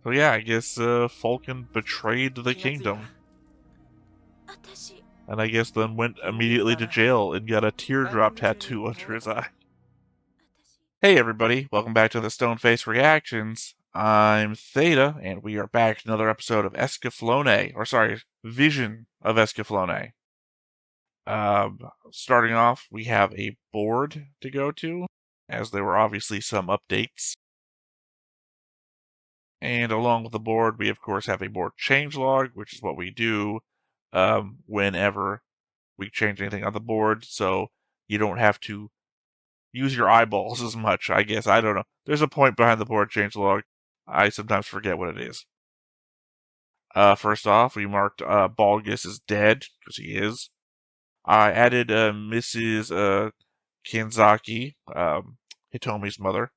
So yeah, I guess Falcon betrayed the kingdom, and I guess then went immediately to jail and got a teardrop tattoo under his eye. Hey everybody, welcome back to the Stoneface Reactions. I'm Theta, and we are back to another episode of Vision of Escaflowne. Starting off, we have a board to go to, as there were obviously some updates. And along with the board, we of course have a board changelog, which is what we do whenever we change anything on the board, so you don't have to use your eyeballs as much, I guess. I don't know. There's a point behind the board changelog. I sometimes forget what it is. First off, we marked Balgus as dead, because he is. I added Mrs. Kanzaki, Hitomi's mother.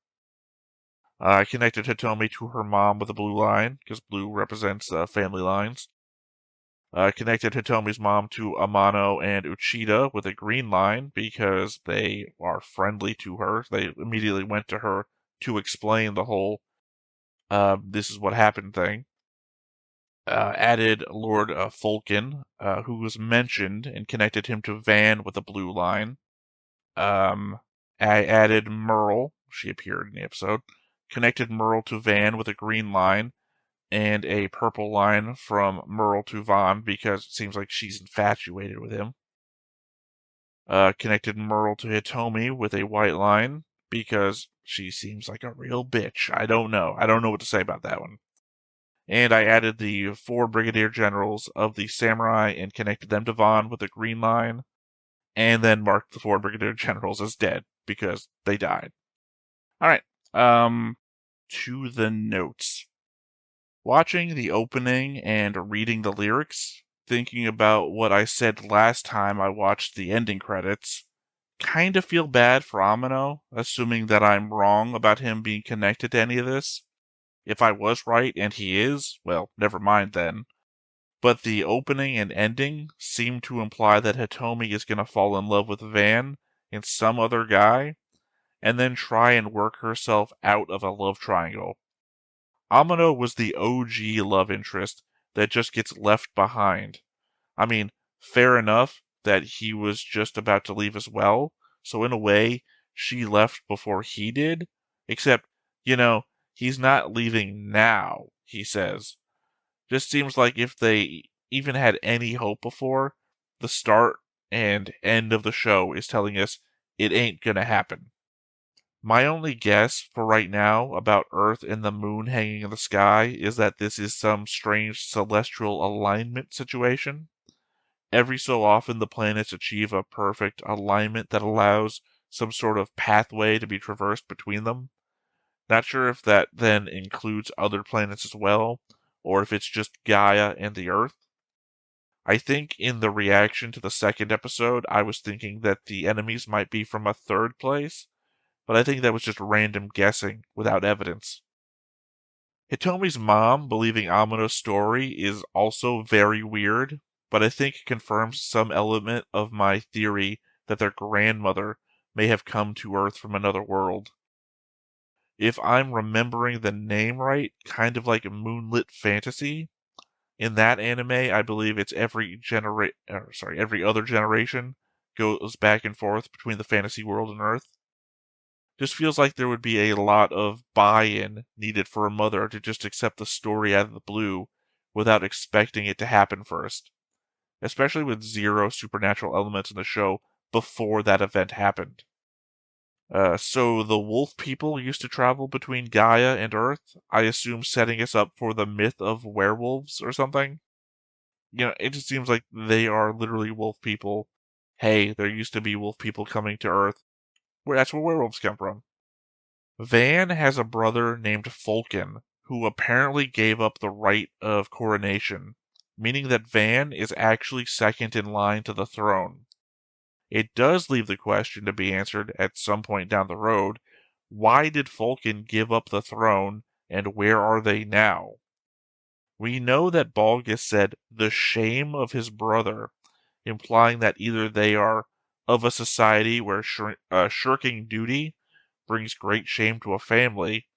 I connected Hitomi to her mom with a blue line, because blue represents family lines. Connected Hitomi's mom to Amano and Uchida with a green line, because they are friendly to her. They immediately went to her to explain the whole this is what happened thing. Added Lord Fulkin, who was mentioned, and connected him to Van with a blue line. I added Merle, she appeared in the episode, connected Merle to Van with a green line, and a purple line from Merle to Van, because it seems like she's infatuated with him. Connected Merle to Hitomi with a white line, because she seems like a real bitch. I don't know what to say about that one. And I added the 4 brigadier generals of the samurai and connected them to Van with a green line, and then marked the 4 brigadier generals as dead, because they died. Alright, to the notes. Watching the opening and reading the lyrics, thinking about what I said last time I watched the ending credits, kind of feel bad for Amano, assuming that I'm wrong about him being connected to any of this. If I was right and he is, well, never mind then. But the opening and ending seem to imply that Hitomi is going to fall in love with Van and some other guy, and then try and work herself out of a love triangle. Amano was the OG love interest that just gets left behind. I mean, fair enough that he was just about to leave as well, so in a way, she left before he did, except, he's not leaving now, he says. Just seems like if they even had any hope before, the start and end of the show is telling us it ain't gonna happen. My only guess for right now about Earth and the moon hanging in the sky is that this is some strange celestial alignment situation. Every so often, the planets achieve a perfect alignment that allows some sort of pathway to be traversed between them. Not sure if that then includes other planets as well, or if it's just Gaia and the Earth. I think in the reaction to the second episode, I was thinking that the enemies might be from a third place, but I think that was just random guessing without evidence. Hitomi's mom believing Amano's story is also very weird, but I think it confirms some element of my theory that their grandmother may have come to Earth from another world. If I'm remembering the name right, kind of like Moonlit Fantasy, in that anime, I believe it's every other generation goes back and forth between the fantasy world and Earth. Just feels like there would be a lot of buy-in needed for a mother to just accept the story out of the blue without expecting it to happen first, especially with 0 supernatural elements in the show before that event happened. So the wolf people used to travel between Gaia and Earth, I assume setting us up for the myth of werewolves or something. It just seems like they are literally wolf people. Hey, there used to be wolf people coming to Earth. That's where werewolves come from. Van has a brother named Fulkin, who apparently gave up the right of coronation, meaning that Van is actually second in line to the throne. It does leave the question to be answered at some point down the road, why did Fulkin give up the throne, and where are they now? We know that Balgus said the shame of his brother, implying that either they are of a society where shirking duty brings great shame to a family,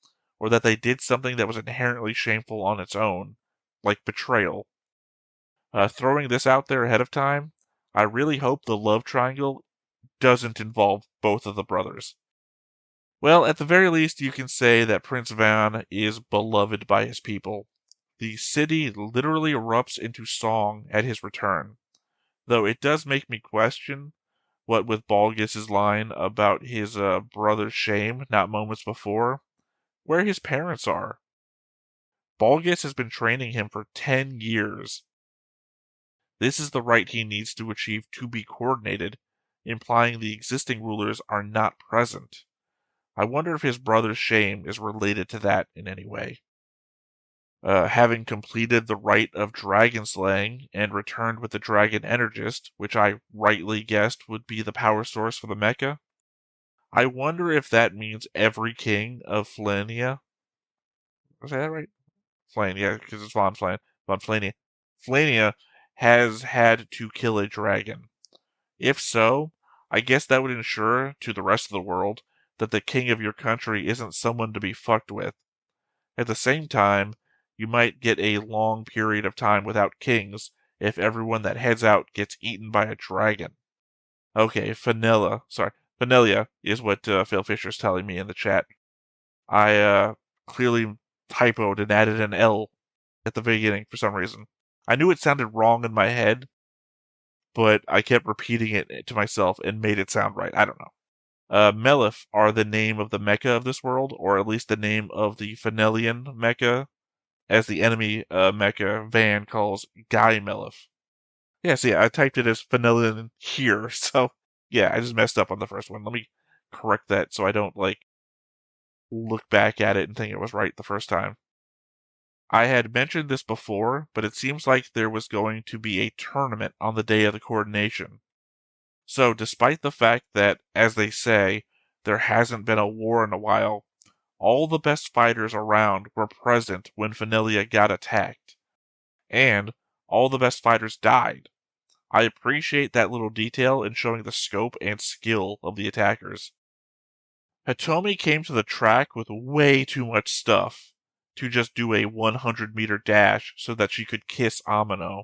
or that they did something that was inherently shameful on its own, like betrayal. Throwing this out there ahead of time, I really hope the love triangle doesn't involve both of the brothers. Well, at the very least, you can say that Prince Van is beloved by his people. The city literally erupts into song at his return, though it does make me question what with Balgis's line about his brother's shame not moments before, where his parents are. Balgis has been training him for 10 years. This is the right he needs to achieve to be coordinated, implying the existing rulers are not present. I wonder if his brother's shame is related to that in any way. Having completed the rite of dragon slaying and returned with the dragon energist, which I rightly guessed would be the power source for the mecha, I wonder if that means every king of Flania. Was that right? Flania, yeah, because it's Von Flania. Flania has had to kill a dragon. If so, I guess that would ensure to the rest of the world that the king of your country isn't someone to be fucked with. At the same time, you might get a long period of time without kings if everyone that heads out gets eaten by a dragon. Okay, Vanilla is what Phil Fisher's telling me in the chat. I clearly typoed and added an L at the beginning for some reason. I knew it sounded wrong in my head, but I kept repeating it to myself and made it sound right. I don't know. Melif are the name of the mecha of this world, or at least the name of the Fenellian mecha, as the enemy mecha Van calls Guy Melif. Yeah, see, I typed it as Fenellian here, so yeah, I just messed up on the first one. Let me correct that so I don't, look back at it and think it was right the first time. I had mentioned this before, but it seems like there was going to be a tournament on the day of the coordination. So, despite the fact that, as they say, there hasn't been a war in a while, all the best fighters around were present when Fenelia got attacked. And all the best fighters died. I appreciate that little detail in showing the scope and skill of the attackers. Hitomi came to the track with way too much stuff to just do a 100-meter dash so that she could kiss Amino.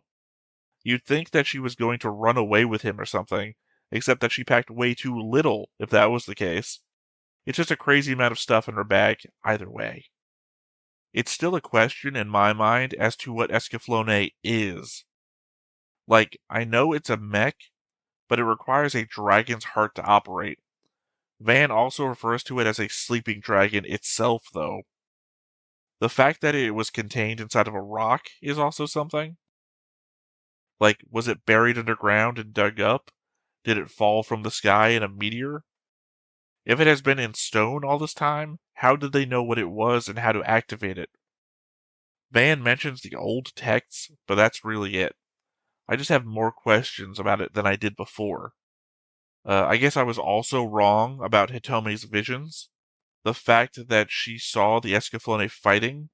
You'd think that she was going to run away with him or something, except that she packed way too little if that was the case. It's just a crazy amount of stuff in her bag either way. It's still a question in my mind as to what Escaflowne is. I know it's a mech, but it requires a dragon's heart to operate. Van also refers to it as a sleeping dragon itself, though. The fact that it was contained inside of a rock is also something. Was it buried underground and dug up? Did it fall from the sky in a meteor? If it has been in stone all this time, how did they know what it was and how to activate it? Van mentions the old texts, but that's really it. I just have more questions about it than I did before. I guess I was also wrong about Hitomi's visions. The fact that she saw the Escaflowne fighting,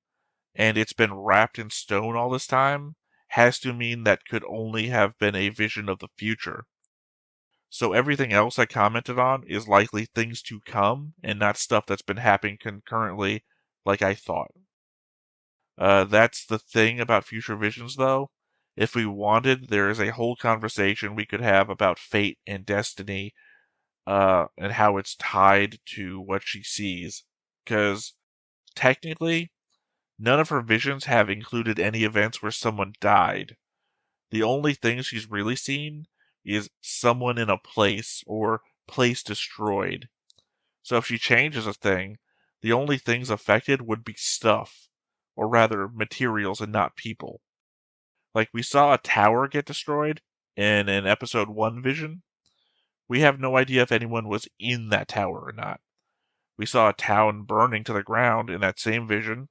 and it's been wrapped in stone all this time, has to mean that could only have been a vision of the future. So everything else I commented on is likely things to come, and not stuff that's been happening concurrently like I thought. That's the thing about future visions, though. If we wanted, there is a whole conversation we could have about fate and destiny, and how it's tied to what she sees. Because, technically, none of her visions have included any events where someone died. The only thing she's really seen is someone in a place, or place destroyed. So if she changes a thing, the only things affected would be stuff, or rather materials and not people. We saw a tower get destroyed in an episode 1 vision. We have no idea if anyone was in that tower or not. We saw a town burning to the ground in that same vision.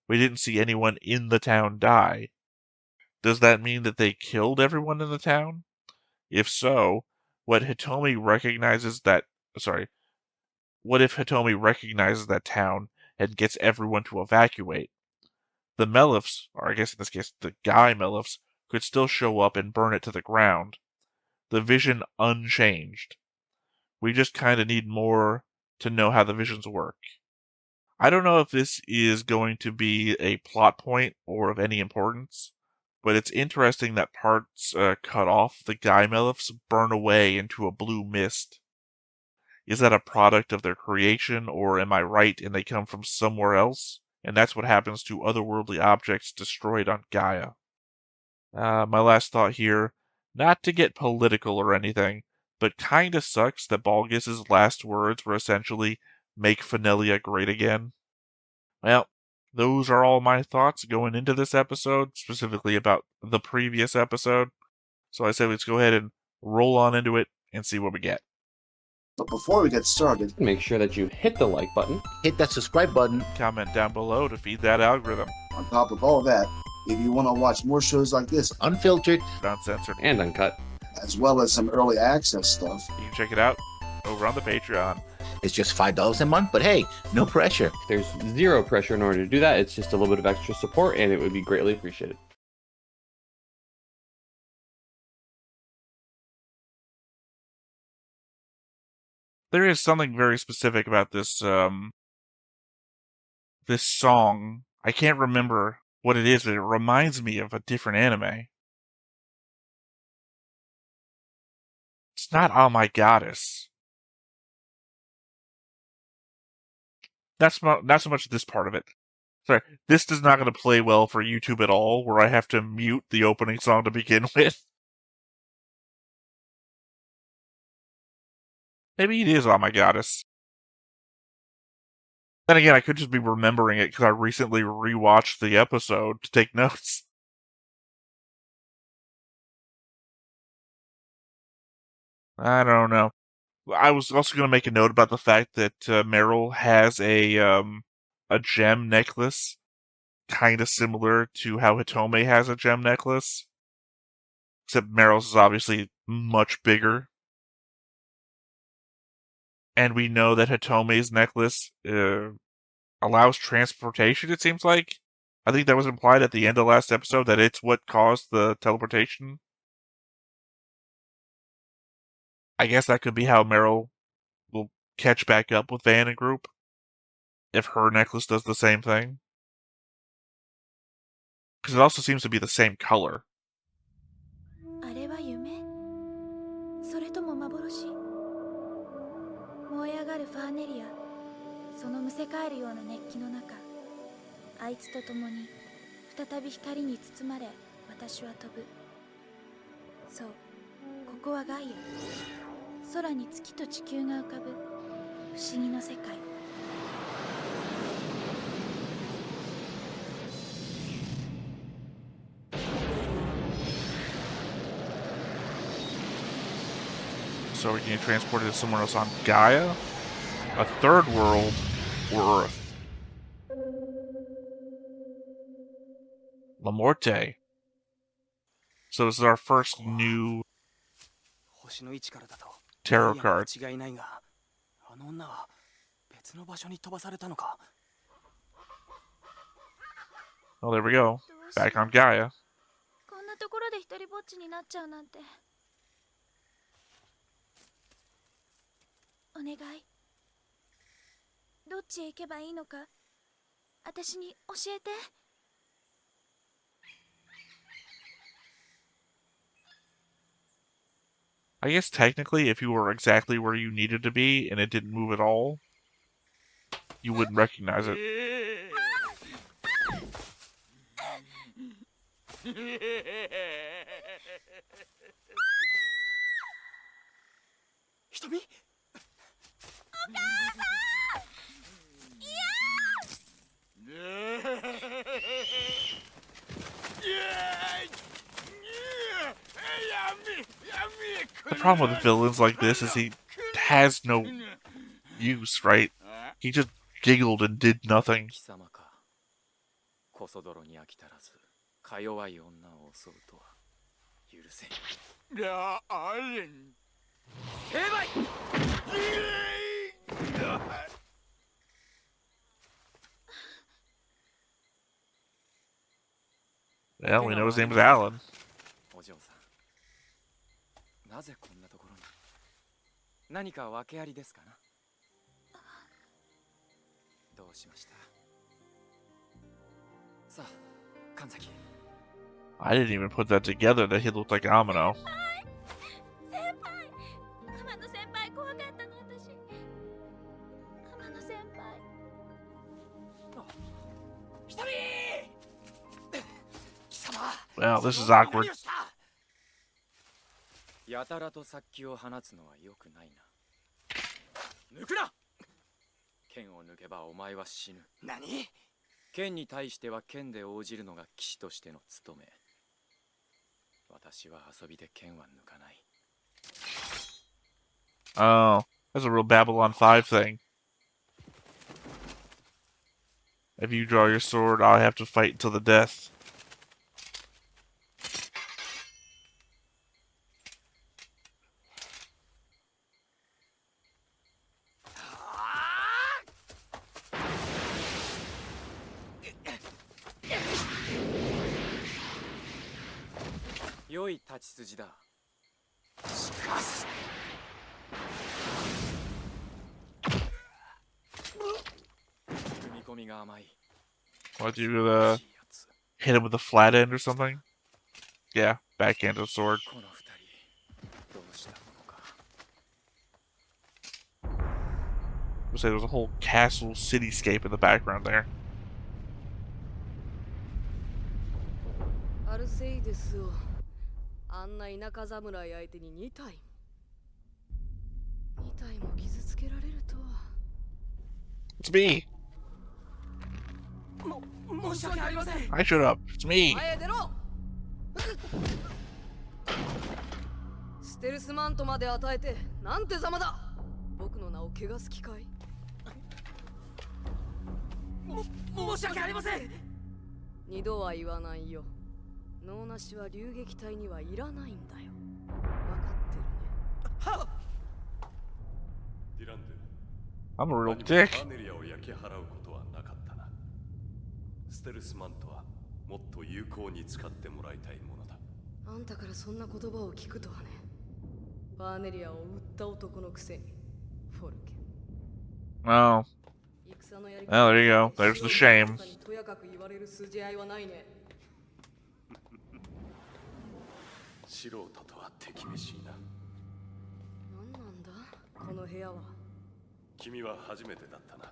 We didn't see anyone in the town die. Does that mean that they killed everyone in the town? If so, what if Hitomi recognizes that town and gets everyone to evacuate? The Melifs, or I guess in this case the Guy Melifs, could still show up and burn it to the ground. The vision unchanged. We just kind of need more to know how the visions work. I don't know if this is going to be a plot point or of any importance, but it's interesting that parts cut off the Gaimeliths burn away into a blue mist. Is that a product of their creation, or am I right and they come from somewhere else? And that's what happens to otherworldly objects destroyed on Gaia. My last thought here, not to get political or anything, but kinda sucks that Balgus's last words were essentially, make Fenelia great again. Well, those are all my thoughts going into this episode, specifically about the previous episode. So I say let's go ahead and roll on into it and see what we get. But before we get started, make sure that you hit the like button, hit that subscribe button, comment down below to feed that algorithm. On top of all that, if you want to watch more shows like this, unfiltered, uncensored, and uncut, as well as some early access stuff, you can check it out over on the Patreon. It's just $5 a month, but hey, no pressure. There's zero pressure in order to do that. It's just a little bit of extra support, and it would be greatly appreciated. There is something very specific about this this song. I can't remember what it is, but it reminds me of a different anime. It's not Oh My Goddess. Not so much this part of it. Sorry, this is not going to play well for YouTube at all, where I have to mute the opening song to begin with. Maybe it is Oh My Goddess. Then again, I could just be remembering it because I recently rewatched the episode to take notes. I don't know. I was also going to make a note about the fact that Meryl has a gem necklace, kind of similar to how Hitome has a gem necklace. Except Meryl's is obviously much bigger. And we know that Hitome's necklace allows transportation, it seems like. I think that was implied at the end of last episode, that it's what caused the teleportation. I guess that could be how Meryl will catch back up with Van and group, if her necklace does the same thing. Because it also seems to be the same color. So we're getting transported to somewhere else on Gaia? A third world, or Earth? La Morte. So this is our first new tarot card. Oh, there we go. Back on Gaia. I guess technically, if you were exactly where you needed to be and it didn't move at all, you wouldn't recognize it. The problem with villains like this is he has no use, right? He just giggled and did nothing. Well, we know his name is Alan. I didn't even put that together that he looked like Amino. 先輩天野先輩怖かったの私天野先輩 Well, this is awkward. やたらと殺気を放つのは良くないな。抜くな。剣を抜けばお前は死ぬ。何？剣に対しては剣で応じるのが騎士としての務め。私は遊びで剣は抜かない。 Oh, that's a real Babylon 5 thing. If you draw your sword, I'll have to fight until the death. What, you hit him with a flat end or something? Yeah, backhanded sword. I'll say there's a whole castle cityscape in the background there. アルセイデスをあんな田舎侍相手に2体も傷つけられるとは。 It's me! 申し訳ありません。 I showed up. It's me! 前へ出ろ。ステルスマントまで与えてなんてざまだ。僕の名を汚す気かい。申し訳ありません。二度は言わないよ。脳なしは流撃隊にはいらないんだよ。分かってるね。はっ。 I'm a real dick. ステルスマントはもっと有効に使ってもらいたいものだ。あんたからそんな言葉を聞くとはね。バーネリアを売った男のくせに。フォルケ。 Oh. Well, there you go. There's the shame. とやかく言われる筋合いはないね。素人とは手厳しいな。何なんだこの部屋は。君は初めてだったな。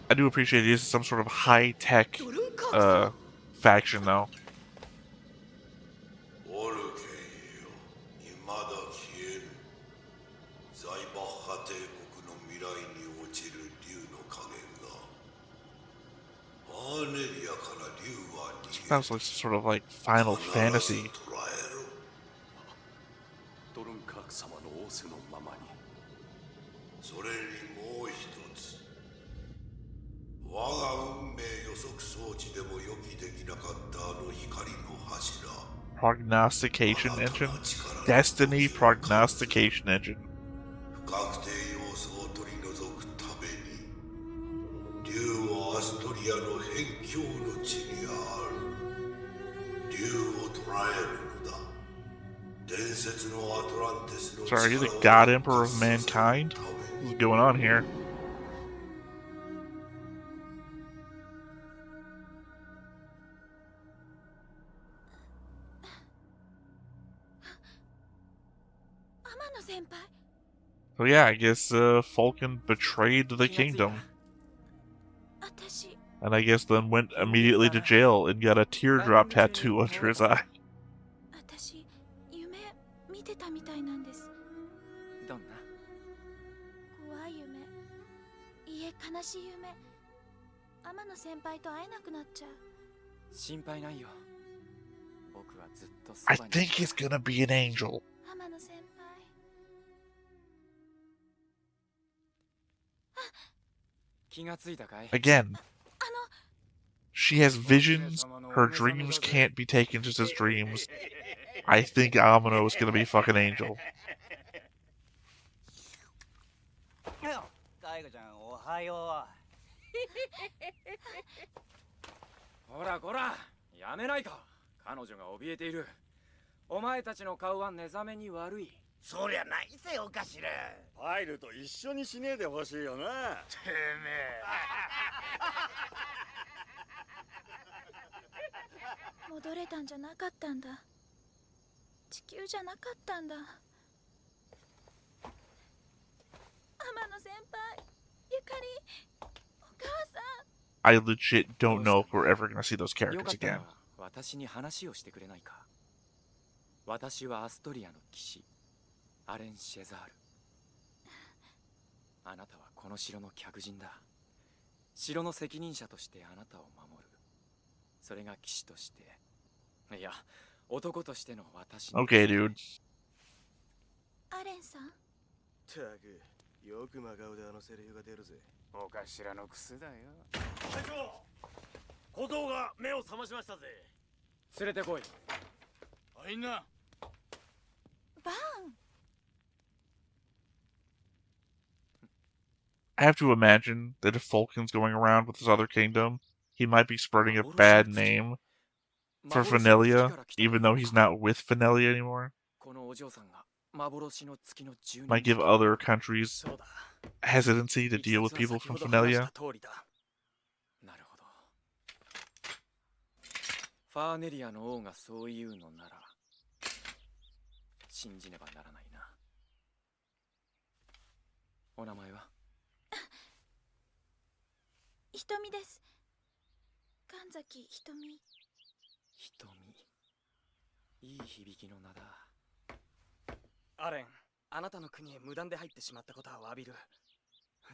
I do appreciate it is some sort of high-tech faction, though. Sounds like some sort of like Final Fantasy. ドルンカーク様の仰せのままに。それにもう一つ。我が運命予測装置でも予期できなかったあの光の柱。Prognostication engine? Destiny prognostication engine. 不確定要素を取り除くために、竜はアストリアの辺境の地にある。竜を捕らえるのだ。伝説のアトランテスの So are you the God Emperor of mankind? What's going on here? So yeah, I guess Falcon betrayed the kingdom. And I guess then went immediately to jail and got a teardrop tattoo under his eye. 私夢見てたみたいなんです。どんな？怖い夢。いえ悲しい夢。天野先輩と会えなくなっちゃう。心配ないよ。僕はずっとそ I ばに。 think he's gonna be an angel. 天野先輩。 気がついたかい？ Again, she has visions. Her dreams can't be taken just as dreams. I think Amino is gonna be a fucking angel. タイガちゃんおはよほらこら、やめないか。彼女が怯えている。お前たちの顔は寝覚めに悪い。そりゃないぜお頭。パイルと一緒にしねえでほしいよな。てめえ。戻れたんじゃなかったんだ。地球じゃなかったんだ。天野先輩、ゆかり、お母さん。I legit don't know if we're ever gonna see those よ characters かったら again. 私に話をしてくれないか。私はアストリアの騎士、アレン・シェザール。あなたはこの城の客人だ。城の責任者としてあなたを守る。それが騎士として、いや、男としての私の。Okay, dude. アレンさん。たく、よく真顔であのセリフが出るぜ。お頭のクスだよ。隊長、小僧が目を覚ましましたぜ。連れてこい。みんな。バーン。I have to imagine that if Fulton's going around with his other kingdom, he might be spreading a bad name for Venelia, even though he's not with Venelia anymore. このお嬢さんが幻の月の住人。 Might give other countries そうだ。 hesitancy to deal with people from Venelia. なるほど。ファーネリアの王がそう言うのなら信じねばならないな。お名前は？瞳です。神崎瞳。瞳。いい響きの名だ。アレン、あなたの国へ無断で入ってしまったことは詫びる。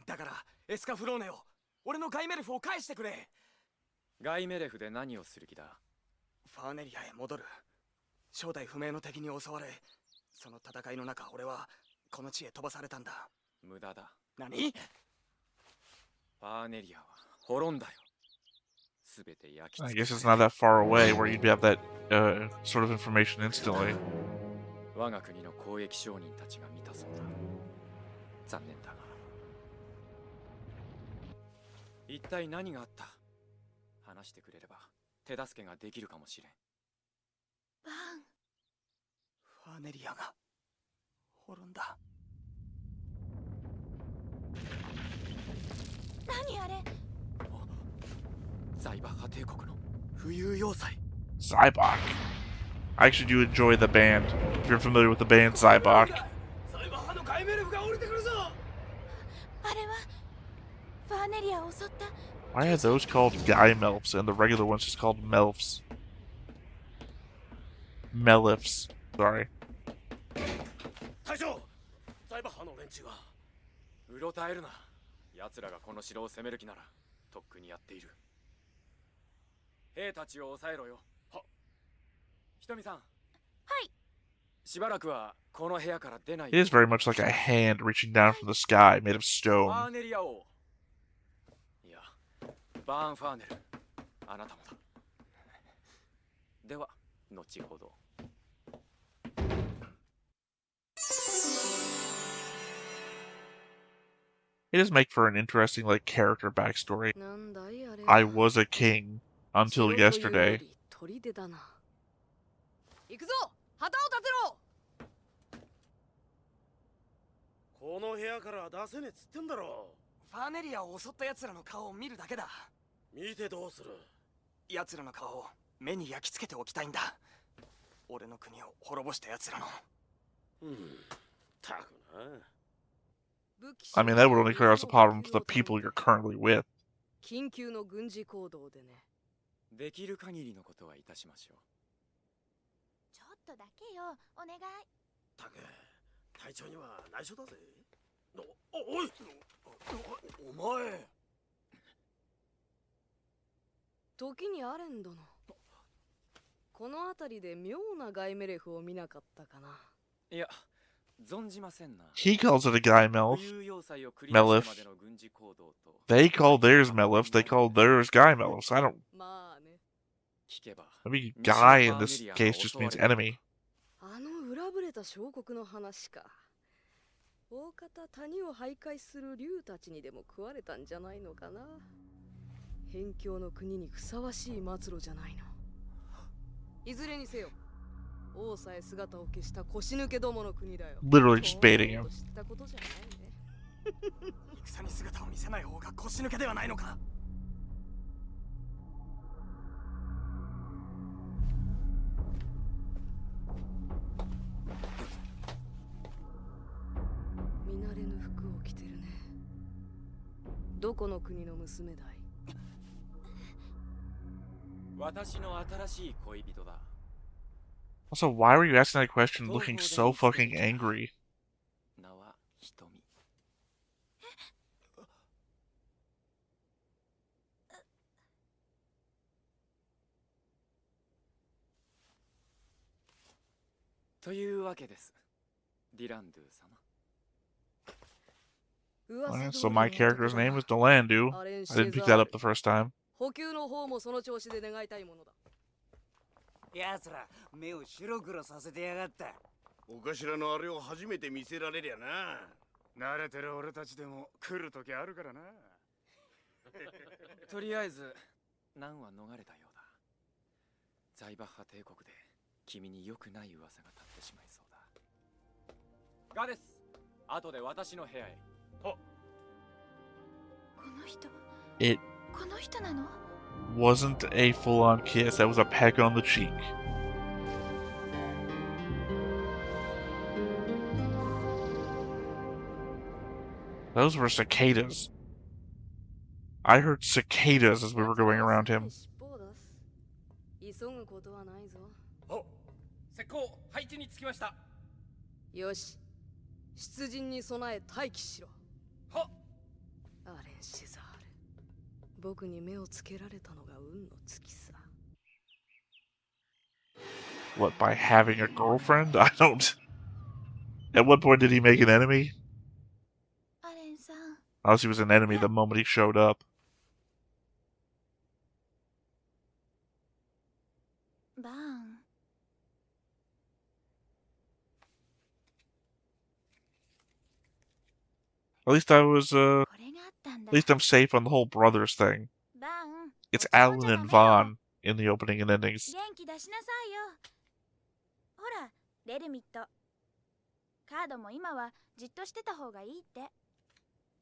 だからエスカフローネを、俺のガイメルフを返してくれ。ガイメレフで何をする気だ？ファーネリアへ戻る。正体不明の敵に襲われ、その戦いの中、俺はこの地へ飛ばされたんだ。無駄だ。何？ファーネリアは滅んだよ。すべて焼き I 尽く guess さ it's れ not that far away where you'd have that sort of information instantly. 我が国の交易商人たちが見たそうだ。残念だが。一体何があった？話してくれれば手助けができるかもしれん。バーン。ファーネリアが滅んだ。何あれ？ザイバハ帝国の浮遊要塞。 Zybok. I actually do enjoy the band. If you're familiar with the band Zybok. サイバー派のガイメルフが降りてくるぞ。あれはファーネリアを襲った。 Why are those called Guy Melfs and the regular ones just called Melfs? Melifs. Sorry. 隊長、サイバー派の連中が。うろたえるな。奴らがこの城を攻める気ならとっくにやっている。兵たちを抑えろよ。は。ひとみさん。はい。しばらくはこの部屋から出ない。 It is very much like a hand reaching down from the sky made of ファ stone. ーネリア王。いや、バーンファーネル。あなたもだ。では、後ほど。It does make for an interesting like character backstory. I was a king until yesterday. 行くぞ、旗を立てろ。この部屋から出せねえっつってんだろ。ファーネリアを襲った奴らの顔を見るだけだ。見てどうする？奴らの顔を目に焼き付けておきたいんだ。俺の国を滅ぼした奴らの。たくな。I mean, that would only clear us a problem for the people you're currently with. 緊急の軍事行動でね。できる限りのことはいたしましょう。ちょっとだけよ、お願い。たく、隊長には内緒だぜ。おい、お前。時にアレン殿。この辺りで妙なガイメレフを見なかったかな。いや、存じませんな。 He calls it a Guy Melf. Melif. They call theirs Melifs. They call theirs Guy Melfs. I don't. まあね。 Maybe Guy in this case just means enemy. あの裏ぶれた小国の話か。大方谷を徘徊する竜たちにでも食われたんじゃないのかな。偏境の国にふさわしい末路じゃないの。いずれにせよ、王さえ姿を消した腰抜けどもの国だよ。 Literally just baiting him. 知ったことじゃないね。戦に姿を見せない方が腰抜けではないのか。見慣れぬ服を着てるね。どこの国の娘だい？私の新しい恋人だ。 Also, why were you asking that question looking so fucking angry? 名は瞳。というわけです。ディランドゥ様。 Alright, so my character's name is Delandu. I didn't pick that up the first time. 補給の方もその調子で願いたいものだ。奴ら目を白黒させてやがった。お頭のあれを初めて見せられりゃな。慣れてる俺たちでも来る時あるからな。とりあえず難は逃れたようだ。ザイバッハ帝国で君に良くない噂が立ってしまいそうだ。ガデス、後で私の部屋へ。この人 It この人なの？ wasn't a full-on kiss, that was a peck on the cheek. Those were cicadas. I heard cicadas as we were going around him. 急ぐことはないぞ。お、石膏配置につきました。よし、出陣に備え待機しろ。はっ。アレン・シザール、僕に目をつけられたのが運の尽きさ。 What, by having a girlfriend? I don't... At what point did he make an enemy? アレンさん。 Unless he was an enemy the moment he showed up. バーン。 At least I was, これがあったんだ。 at least I'm safe on the whole brothers thing. バーン。 It's 落ち込ん Alan じゃダ and メよ。 Vaughn in the opening and endings. 元気出しなさいよ。ほら、レルミット。カードも今はじっとしてた方がいいって。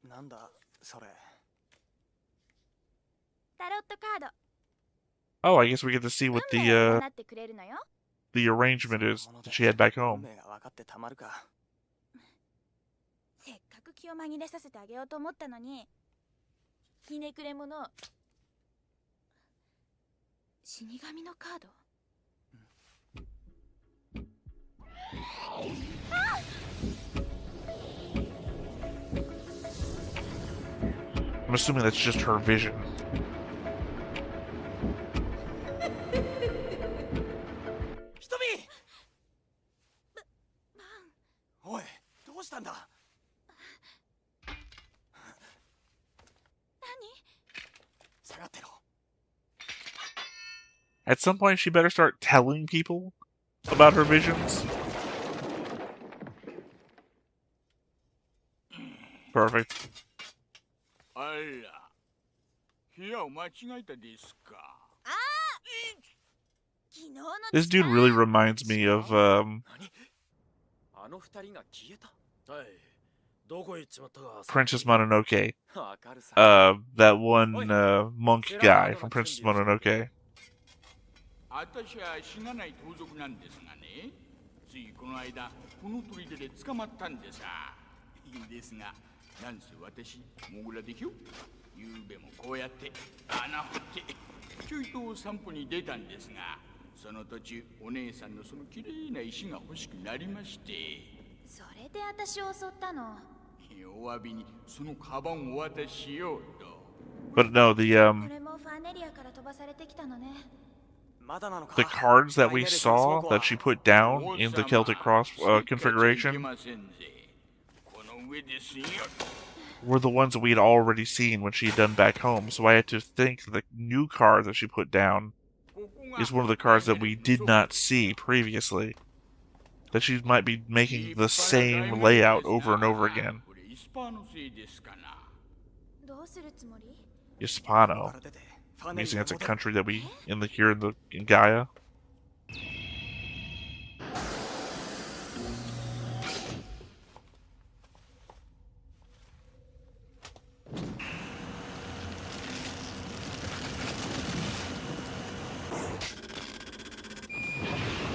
なんだそれ。タロットカード。 Oh, I guess we get to see what 運命を the, 占ってくれるのよ。 the arrangement is that she had back 運 home. 命が分かってたまるか。せっかく気を紛れさせてあげようと思ったのに、ひねくれ者。死神のカード。 I'm assuming that's just her vision. 瞳。おい、どうしたんだ。下がってろ。 At some point, she better start telling people about her visions. Perfect. あら、部屋を間違えたですか。ああ、昨日の This dude really reminds me of あの二人が消えた。はい。どこ行っちまったか。 Princess Mononoke. わかるさ。 That one monk guy from Princess Mononoke. 私は死なない盗賊なんですがね。ついこの間、この砦で捕まったんでさ。ですが、なんせ私、モグラでしょ。ゆうべもこうやって穴掘ってちょいと散歩に出たんですが、その途中お姉さんのその綺麗な石が欲しくなりまして、それで私を襲ったの。お詫びにそのカバンをお渡ししようと。 But no, これもファーネリアから飛ばされてきたのね。 まだなのか。 the cards that we saw that she put down in the Celtic Cross configuration この上ですよ。 were the ones that we had already seen when she had done back home. So I had to think the new card that she put down is one of the cards that we did not see previously. That she might be making the same layout over and over again. これイスパーのせいですかな。どうするつもり？ Hispano. I'm guessing that's a country that we in Gaia.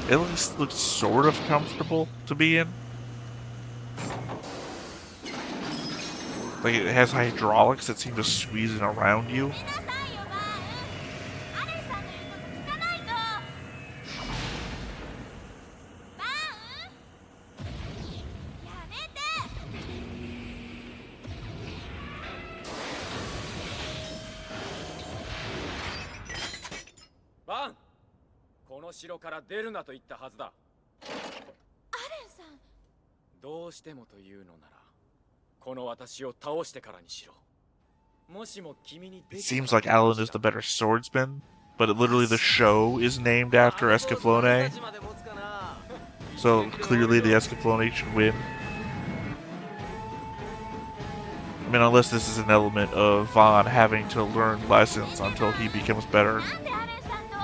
It at least looks sort of comfortable to be in. Like, it has hydraulics that seem to squeeze in around you. なさいよバーン。アレンさんの言うこと聞かないと。バーン。やめて。バン、この城から出るなと言ったはずだ。アレンさん。どうしてもというのなら、この私を倒してからにしろ。もしも君に It seems like Alan is the better swordsman, but literally the show is named after Escaflowne. So clearly the Escaflowne should win. I mean, unless this is an element of Vaughn having to learn lessons until he becomes better. なんでアレンさんと。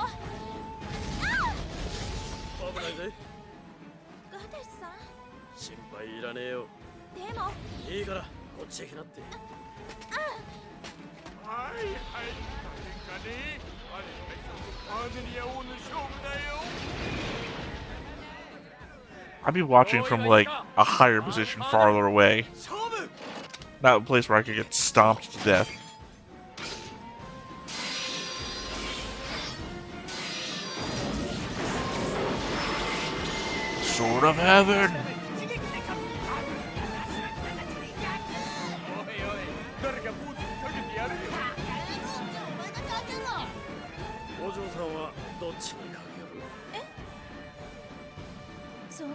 危ないぜ。ガテスさん。心配いらねえよ。でも。いいからこっちへ来なって。はいはい、大変かね。あれがパーデリア王の勝負だよ。 I'd be watching from like a higher position farther away. Not a place where I could get stomped to death. Sword of Heaven! おいおい、誰かボートにかけてやれよ。お嬢さんはどっちにかける？そんな。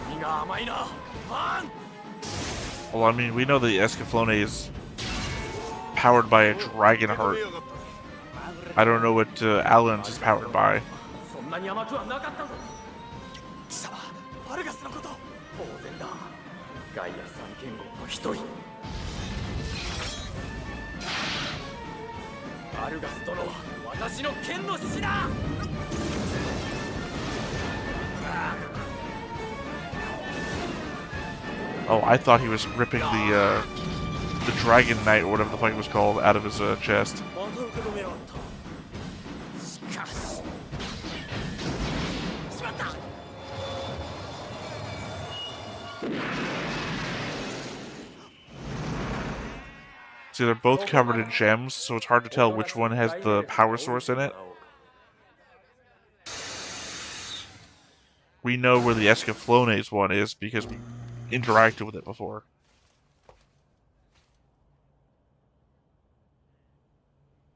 君が甘いな、バン。 Well, I mean, we know the Escaflowne is powered by a dragon heart. I don't know what Alan's is powered by. そんなに甘くはなかったぞ。貴様、バルガスのこと。当然だ。ガイア三剣豪の一人。バルガス殿は私の剣の使だ。 Oh, I thought he was ripping the Dragon Knight or whatever the fuck it was called out of his chest. また受け止めやがった。しかし。しまった。 See, they're both covered in gems, so it's hard to tell which one has the power source in it. We know where the Escaflowne's one is because we interacted with it before.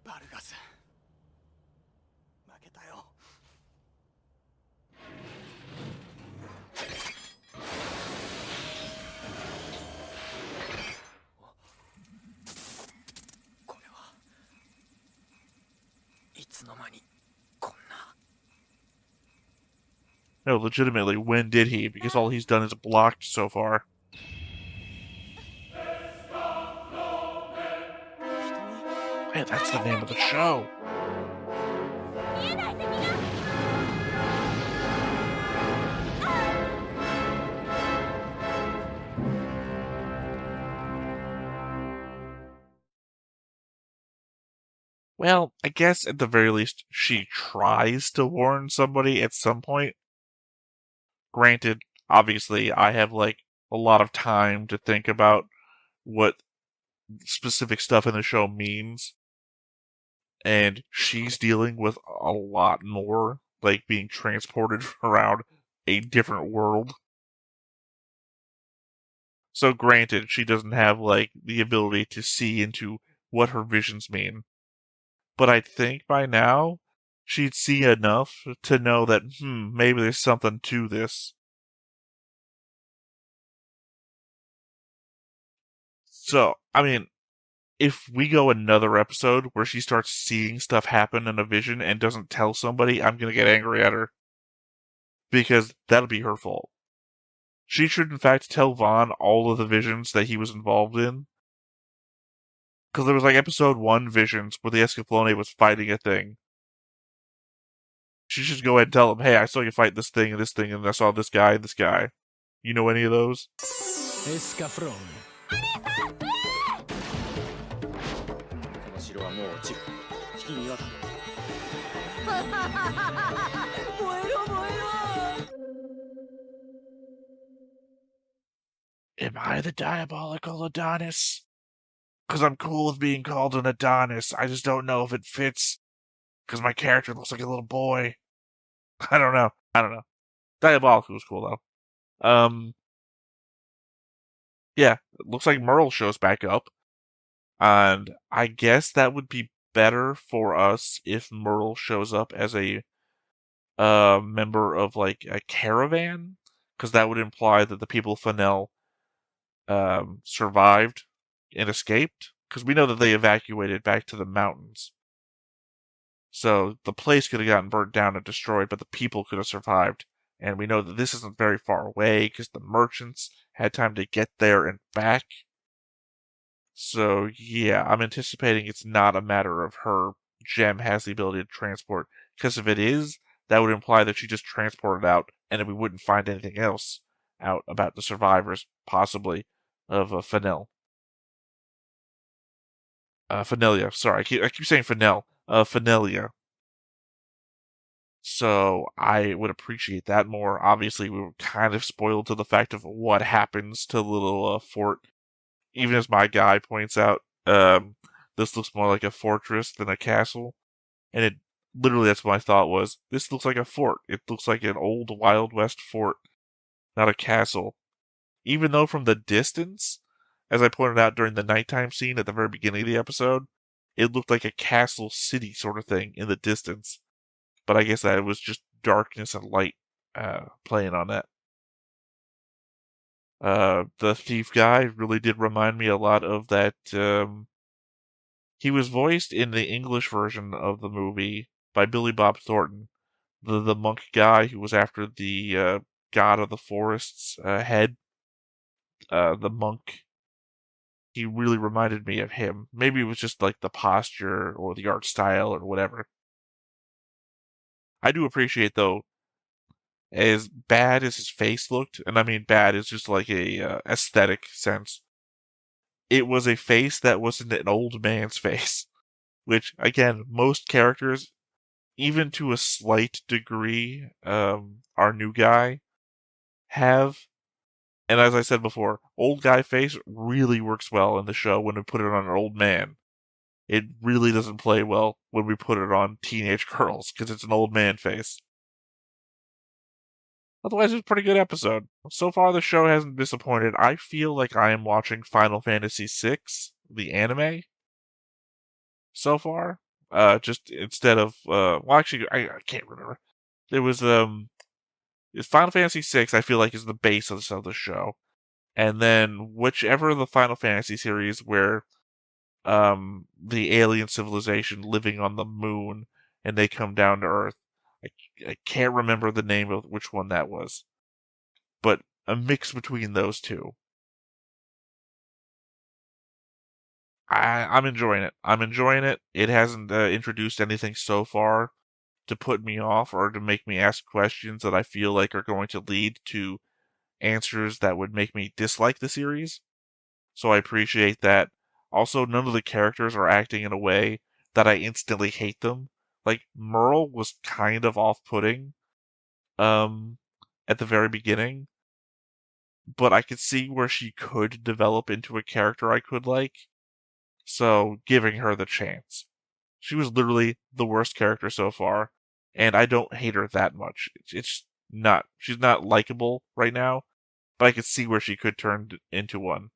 バルガス。負けたよ。これはいつの間にこんな。 No, legitimately, when did he? Because all he's done is blocked so far. Man, that's the name of the show. 見えない敵が。 Well, I guess at the very least, she tries to warn somebody at some point. Granted, obviously, I have, like, a lot of time to think about what specific stuff in the show means. And she's dealing with a lot more, like being transported around a different world. So granted, she doesn't have, like, the ability to see into what her visions mean. But I think by now, she'd see enough to know that, maybe there's something to this. So, I mean, if we go another episode where she starts seeing stuff happen in a vision and doesn't tell somebody, I'm going to get angry at her. Because that'll be her fault. She should, in fact, tell Vaughn all of the visions that he was involved in. Because there was like episode 1 visions where the Escaflowne was fighting a thing. She should go ahead and tell him, hey, I saw you fight this thing, and I saw this guy and this guy. You know any of those? Escaflowne. この城はもう落ちる。引き際だ。燃えろ燃えろ Am I the diabolical Adonis? Because I'm cool with being called an Adonis. I just don't know if it fits. Because my character looks like a little boy. I don't know. Diabolical was cool, though. Yeah, it looks like Merle shows back up. And I guess that would be better for us if Merle shows up as a member of, like, a caravan. Because that would imply that the people of Fennel survived and escaped. Because we know that they evacuated back to the mountains. So the place could have gotten burnt down and destroyed, but the people could have survived. And we know that this isn't very far away because the merchants had time to get there and back. So yeah, I'm anticipating it's not a matter of her gem has the ability to transport. Because if it is, that would imply that she just transported out and we wouldn't find anything else out about the survivors, possibly, of Fennel. Fenelia, sorry, I keep saying Fennel. Fenelia. So I would appreciate that more. Obviously, we were kind of spoiled to the fact of what happens to the little fort. Even as my guy points out, this looks more like a fortress than a castle. And it literally, that's what my thought was. This looks like a fort. It looks like an old Wild West fort, not a castle. Even though from the distance, as I pointed out during the nighttime scene at the very beginning of the episode, it looked like a castle city sort of thing in the distance. But I guess that was just darkness and light playing on that. The thief guy really did remind me a lot of that. He was voiced in the English version of the movie by Billy Bob Thornton, the monk guy who was after the god of the forest's head. The monk. He really reminded me of him. Maybe it was just like the posture or the art style or whatever. I do appreciate, though, as bad as his face looked, and I mean bad is just like a aesthetic sense, it was a face that wasn't an old man's face. Which, again, most characters, even to a slight degree, our new guy, have. And as I said before, old guy face really works well in the show when we put it on an old man. It really doesn't play well when we put it on teenage girls, because it's an old man face. Otherwise, it's a pretty good episode. So far, the show hasn't disappointed. I feel like I am watching Final Fantasy VI, the anime, so far. Just instead of, well, actually, I can't remember. There was, Final Fantasy VI, I feel like, is the base of the show. And then, whichever the Final Fantasy series where the alien civilization living on the moon and they come down to Earth. I can't remember the name of which one that was. But a mix between those two. I'm enjoying it. I'm enjoying it. It hasn't introduced anything so far to put me off or to make me ask questions that I feel like are going to lead to answers that would make me dislike the series. So I appreciate that. Also, none of the characters are acting in a way that I instantly hate them. Like, Merle was kind of off-putting at the very beginning, but I could see where she could develop into a character I could like, so giving her the chance. She was literally the worst character so far, and I don't hate her that much. She's not likable right now, but I could see where she could turn into one.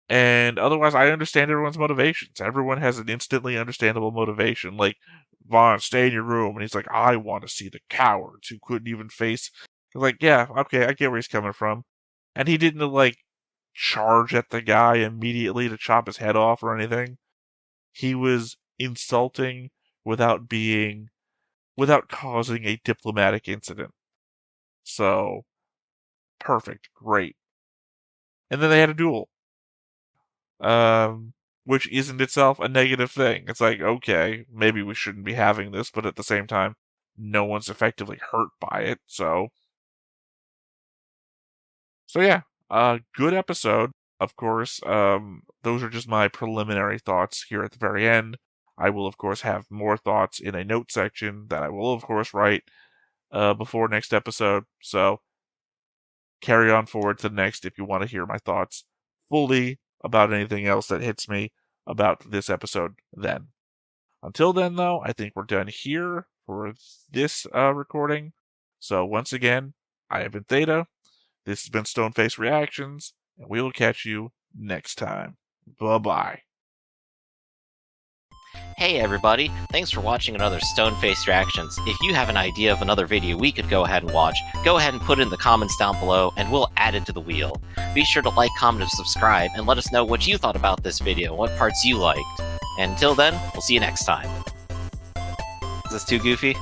And otherwise, I understand everyone's motivations. Everyone has an instantly understandable motivation. Like, Vaughn, stay in your room. And he's like, I want to see the cowards who couldn't even face. Like, yeah, okay, I get where he's coming from. And he didn't, like, charge at the guy immediately to chop his head off or anything. He was insulting without causing a diplomatic incident. So, perfect, great. And then they had a duel. Which isn't itself a negative thing. It's like, okay, maybe we shouldn't be having this, but at the same time, no one's effectively hurt by it, so yeah, good episode, of course. Those are just my preliminary thoughts here at the very end. I will, of course, have more thoughts in a note section that I will, of course, write before next episode, so carry on forward to the next if you want to hear my thoughts fully about anything else that hits me about this episode then. Until then, though, I think we're done here for this recording. So once again, I have been Theta. This has been Stoneface Reactions, and we will catch you next time. Bye-bye. Hey everybody, thanks for watching another Stoneface Reactions. If you have an idea of another video we could go ahead and watch, go ahead and put it in the comments down below and we'll add it to the wheel. Be sure to like, comment, and subscribe, and let us know what you thought about this video, what parts you liked. And until then, we'll see you next time. Is this too goofy?